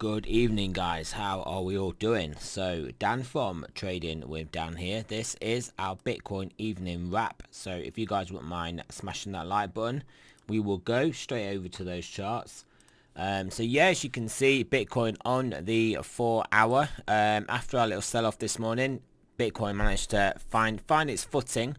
Good evening, guys. How are we all doing? So Dan from Trading with Dan here. This is our Bitcoin evening wrap. So if you guys wouldn't mind smashing that like button, we will go straight over to those charts. So yeah, as you can see, Bitcoin on the 4 hour, after our little sell off this morning, Bitcoin managed to find its footing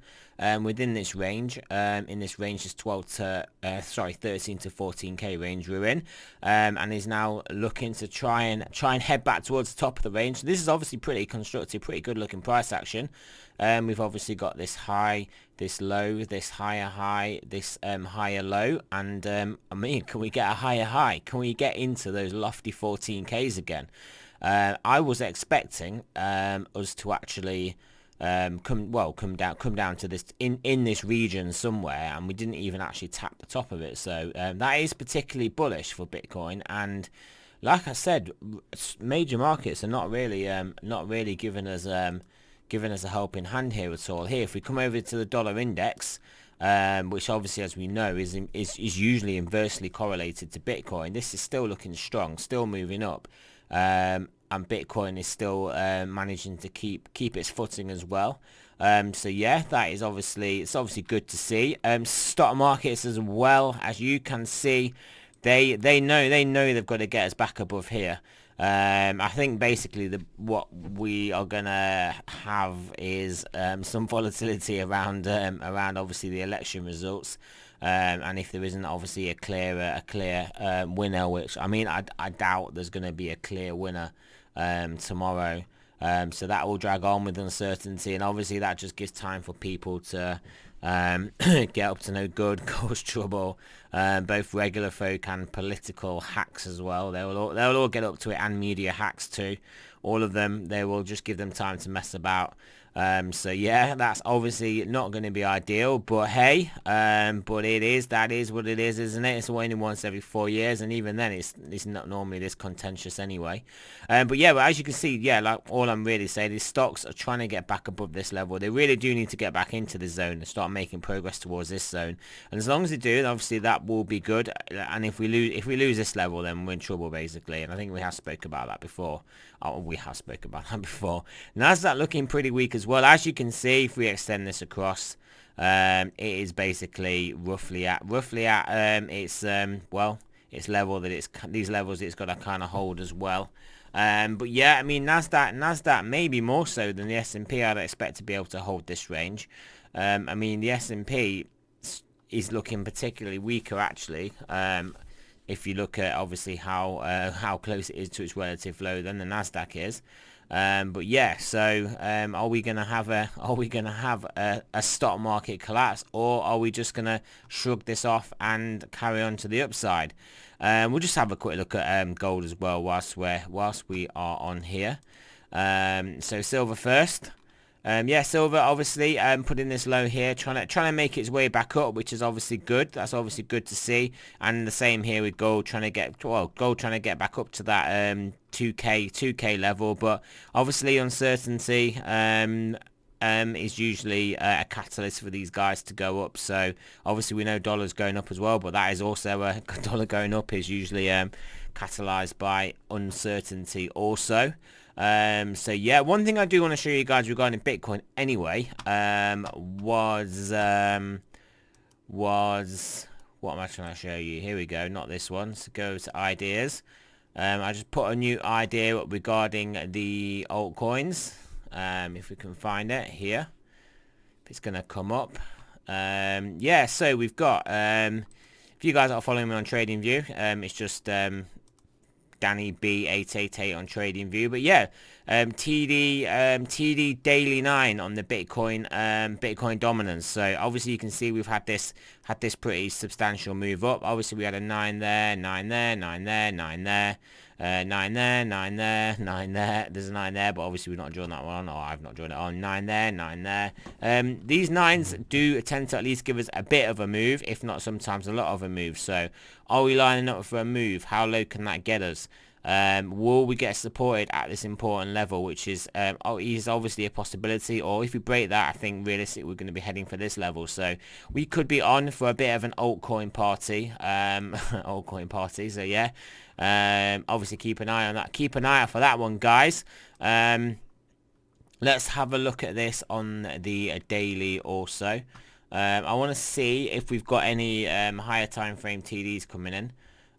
within this range. In this range is 13 to 14k range we're in, and is now looking to try and head back towards the top of the range. So this is obviously pretty constructive, pretty good looking price action. We've obviously got this high, this low, this higher high, this higher low, and I mean, can we get a higher high? Can we get into those lofty 14k's again? I was expecting us to actually come down to this in this region somewhere, and we didn't even actually tap the top of it. So that is particularly bullish for Bitcoin. And like I said, major markets are not really giving us a helping hand here at all. Here, if we come over to the dollar index, which obviously, as we know, is usually inversely correlated to Bitcoin, this is still looking strong, still moving up. And Bitcoin is still managing to keep its footing as well. So yeah, that is obviously good to see. Stock markets as well, as you can see, they know they've got to get us back above here. I think basically what we are gonna have is some volatility around obviously the election results. And if there isn't obviously a clear winner, which I mean I doubt there's going to be a clear winner tomorrow, so that will drag on with uncertainty, and obviously that just gives time for people to get up to no good, cause trouble, both regular folk and political hacks as well. They'll all get up to it, and media hacks too. All of them, they will just give them time to mess about. So yeah, that's obviously not going to be ideal, but hey, but that is what it is, isn't it? It's only once every 4 years, and even then it's not normally this contentious anyway. But yeah, but as you can see, yeah, like all I'm really saying is stocks are trying to get back above this level. They really do need to get back into the zone and start making progress towards this zone. And as long as they do, then obviously that will be good. And if we lose this level, then we're in trouble basically. And I think we have spoke about that before. Nasdaq looking pretty weak as well. As you can see, if we extend this across, it is basically roughly at its level that these levels it's got to kind of hold as well. But yeah, I mean Nasdaq maybe more so than the S&P. I'd expect to be able to hold this range. I mean the S&P is looking particularly weaker actually. If you look at obviously how close it is to its relative low than the Nasdaq is. But yeah, so are we gonna have a stock market collapse, or are we just gonna shrug this off and carry on to the upside? We'll just have a quick look at gold as well whilst we are on here. So silver first. Yeah, silver obviously putting this low here, trying to make its way back up, which is obviously good. That's obviously good to see. And the same here with gold, trying to get back up to that 2k level. But obviously uncertainty is usually a catalyst for these guys to go up. So obviously we know dollars going up as well, but that is also a dollar going up is usually catalyzed by uncertainty also. So yeah, one thing I do want to show you guys regarding Bitcoin anyway, was what am I trying to show you? Here we go, not this one. So go to ideas. I just put a new idea regarding the altcoins. If we can find it here, if it's gonna come up. Yeah, so we've got if you guys are following me on TradingView, it's just Danny B888 on TradingView. But yeah, TD daily 9 on the Bitcoin dominance. So obviously you can see we've had this pretty substantial move up. Obviously we had a 9 there, 9 there, 9 there, 9 there, 9 there, 9 there, 9 there. There's a 9 there, but obviously we've not drawn that one, or I've not drawn it on. 9 there, 9 there. These 9s do tend to at least give us a bit of a move, if not sometimes a lot of a move. So are we lining up for a move? How low can that get us? Will we get supported at this important level, which is obviously a possibility, or if we break that, I think realistically we're going to be heading for this level. So we could be on for a bit of an altcoin party, altcoin party. So yeah, obviously keep an eye on that. Keep an eye out for that one, guys. Let's have a look at this on the daily also. I want to see if we've got any higher time frame TDs coming in.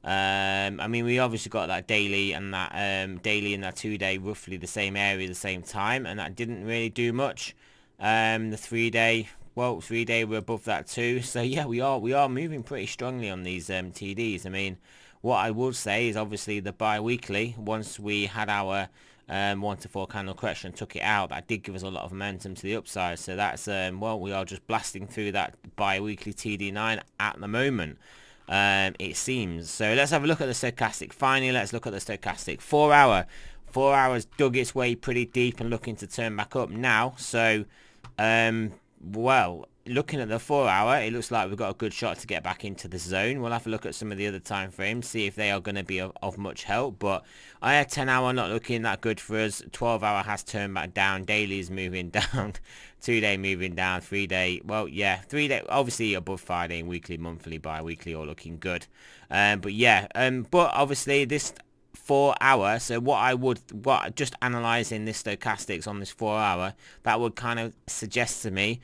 I mean, we obviously got that daily and that daily and that 2-day roughly the same area, the same time, and that didn't really do much. The 3-day, well, 3-day we're above that too. So yeah, we are moving pretty strongly on these TDs. I mean, what I would say is obviously the bi-weekly, once we had our 1 to 4 candle correction, took it out, that did give us a lot of momentum to the upside. So that's well, we are just blasting through that bi-weekly TD9 at the moment, it seems. So let's have a look at the stochastic. Finally, let's look at the stochastic. 4 hour, 4 hours dug its way pretty deep and looking to turn back up now. So well, looking at the 4 hour, it looks like we've got a good shot to get back into the zone. We'll have to look at some of the other time frames, see if they are going to be of much help. But I had 10 hour not looking that good for us. 12 hour has turned back down. Daily is moving down. 2-day moving down. 3-day, well, yeah, 3-day obviously above Friday, weekly, monthly, bi-weekly, all looking good. But yeah, but obviously this 4 hour, so what just analyzing this stochastics on this 4 hour, that would kind of suggest to me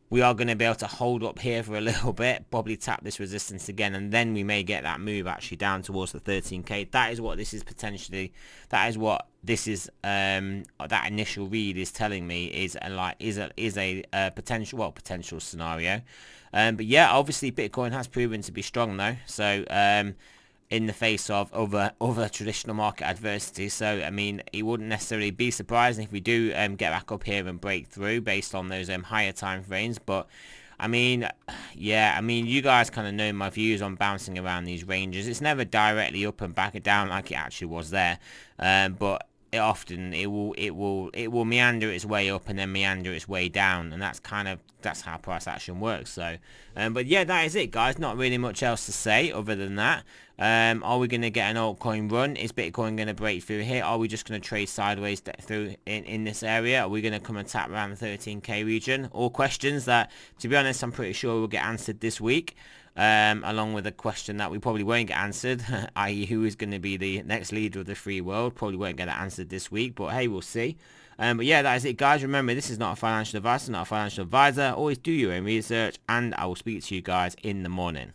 we are going to be able to hold up here for a little bit, probably tap this resistance again, and then we may get that move actually down towards the 13k. That is what this is potentially, that is what this is, that initial read is telling me is a potential scenario. But yeah, obviously Bitcoin has proven to be strong though, so in the face of other traditional market adversity. So I mean, it wouldn't necessarily be surprising if we do get back up here and break through based on those higher time frames. But I mean, yeah, I mean, you guys kind of know my views on bouncing around these ranges. It's never directly up and back down like it actually was there, but it often it will meander its way up and then meander its way down, and that's how price action works. So but yeah, that is it, guys. Not really much else to say other than that. Are we going to get an altcoin run? Is Bitcoin going to break through here? Are we just going to trade sideways through in this area? Are we going to come and tap around the 13k region? All questions that, to be honest, I'm pretty sure will get answered this week, along with a question that we probably won't get answered, i.e. who is going to be the next leader of the free world. Probably won't get that answered this week, but hey, we'll see. But yeah, that is it, guys. Remember, this is not a financial advice, not a financial advisor. Always do your own research, and I will speak to you guys in the morning.